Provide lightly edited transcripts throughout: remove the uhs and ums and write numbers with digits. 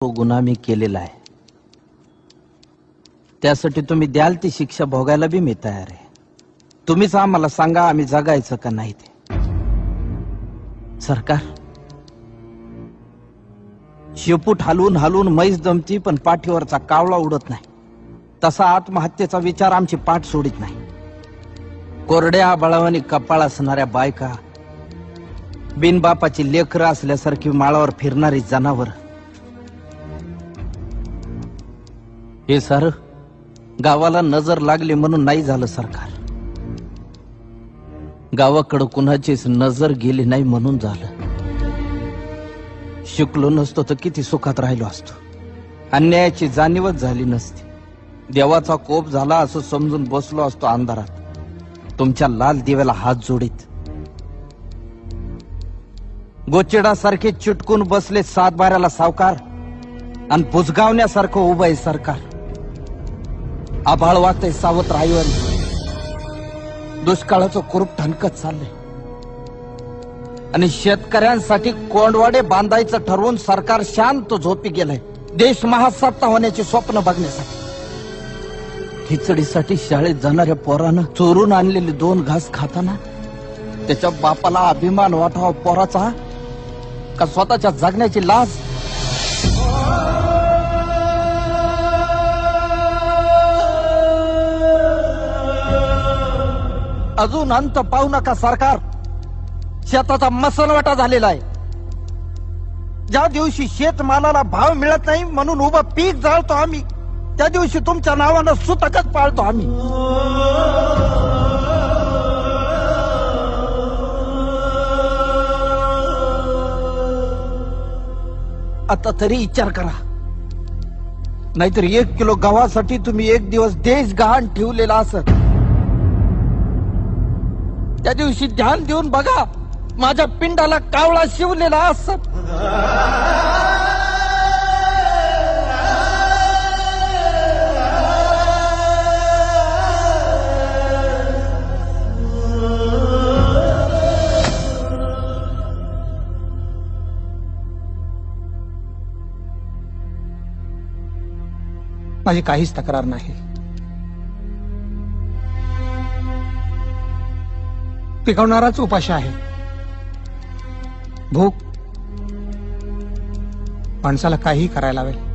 गुन्हा मी केलेला आहे, त्यासाठी तुम्ही द्याल ती शिक्षा भोगायला बी मी तयार आहे. तुम्हीच आम्हाला सांगा आम्ही जगायचं का नाही ते. सरकार शेपूट हलवून हलवून म्हैस दमती पण पाठीवरचा कावळा उडत नाही, तसा आत्महत्येचा विचार आमची पाठ सोडित नाही. कोरड्या बळावानी कपाळ असणाऱ्या बायका, बिनबापाची लेकरं असल्यासारखी माळावर फिरणारी जनावर, हे सारं गावाला नजर लागली म्हणून नाही झालं सरकार. गावाकडं कुणाचीच नजर गेली नाही म्हणून झालं. शिकलो नसतो तर किती सुखात राहिलो असतो. अन्यायाची जाणीवच झाली नसती. देवाचा कोप झाला असं समजून बसलो असतो अंधारात तुमच्या लाल दिव्याला हात जोडीत. गोचिडासारखे चिटकून बसले सातबाऱ्याला सावकार आणि बुजगावण्यासारखं उभं आहे सरकार. आभाळ वाटतंय सावत राहीवर, दुष्काळाचं कुरूप ठणकत चाललंय आणि शेतकऱ्यांसाठी कोंडवाडे बांधायचं ठरवून सरकार शांत झोपी गेलंय. देश महासत्ता होण्याचे स्वप्न बघण्यासाठी. खिचडीसाठी शाळेत जाणाऱ्या पोरानं चोरून आणलेले 2 घास खाताना त्याच्या बापाला अभिमान वाटावा पोराचा का स्वतःच्या जगण्याची लाज. अजून अंत पाहू नका सरकार. शेताचा मसनवाटा झालेला आहे. ज्या दिवशी शेतमालाला भाव मिळत नाही म्हणून उभं पीक जाळतो आम्ही, त्या दिवशी तुमच्या नावानं सुतकच पाळतो आम्ही. आता तरी विचार करा, नाहीतर 1 किलो गव्हासाठी तुम्ही 1 दिवस देश गहाण ठेवलेला असत. त्या दिवशी ध्यान देऊन बघा, माझ्या पिंडाला कावळा शिवलेला असत. माझी काहीच तक्रार नाही. पिकवणाराच उपाशी आहे. भूक माणसाला काहीही करायला लावेल.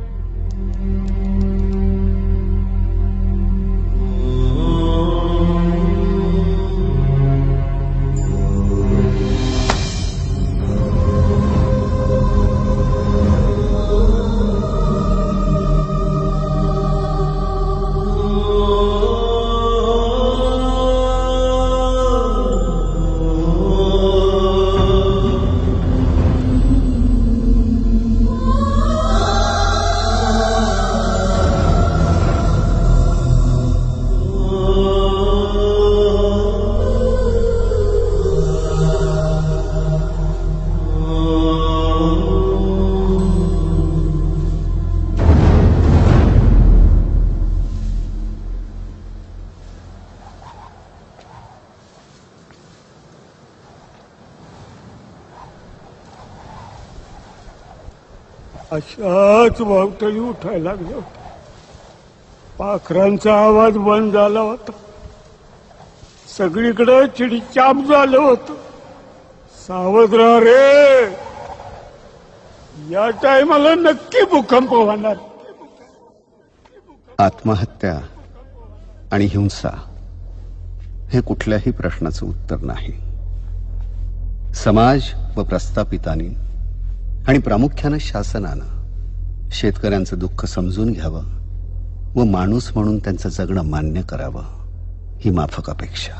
अशाच वावटळी उठायला लागल्या होत्या. पाखरांचा आवाज बंद झाला होता. सगळीकडे चिडीचाप झालं होतं. सावध राहा रे, या टायमाला नक्की भूकंप होणार. आत्महत्या आणि हिंसा हे कुठल्याही प्रश्नाचं उत्तर नाही. समाज व प्रस्थापितांनी आणि प्रामुख्यानं शासनानं शेतकऱ्यांचं दुःख समजून घ्यावं व माणूस म्हणून त्यांचं जगणं मान्य करावं, ही माफक अपेक्षा.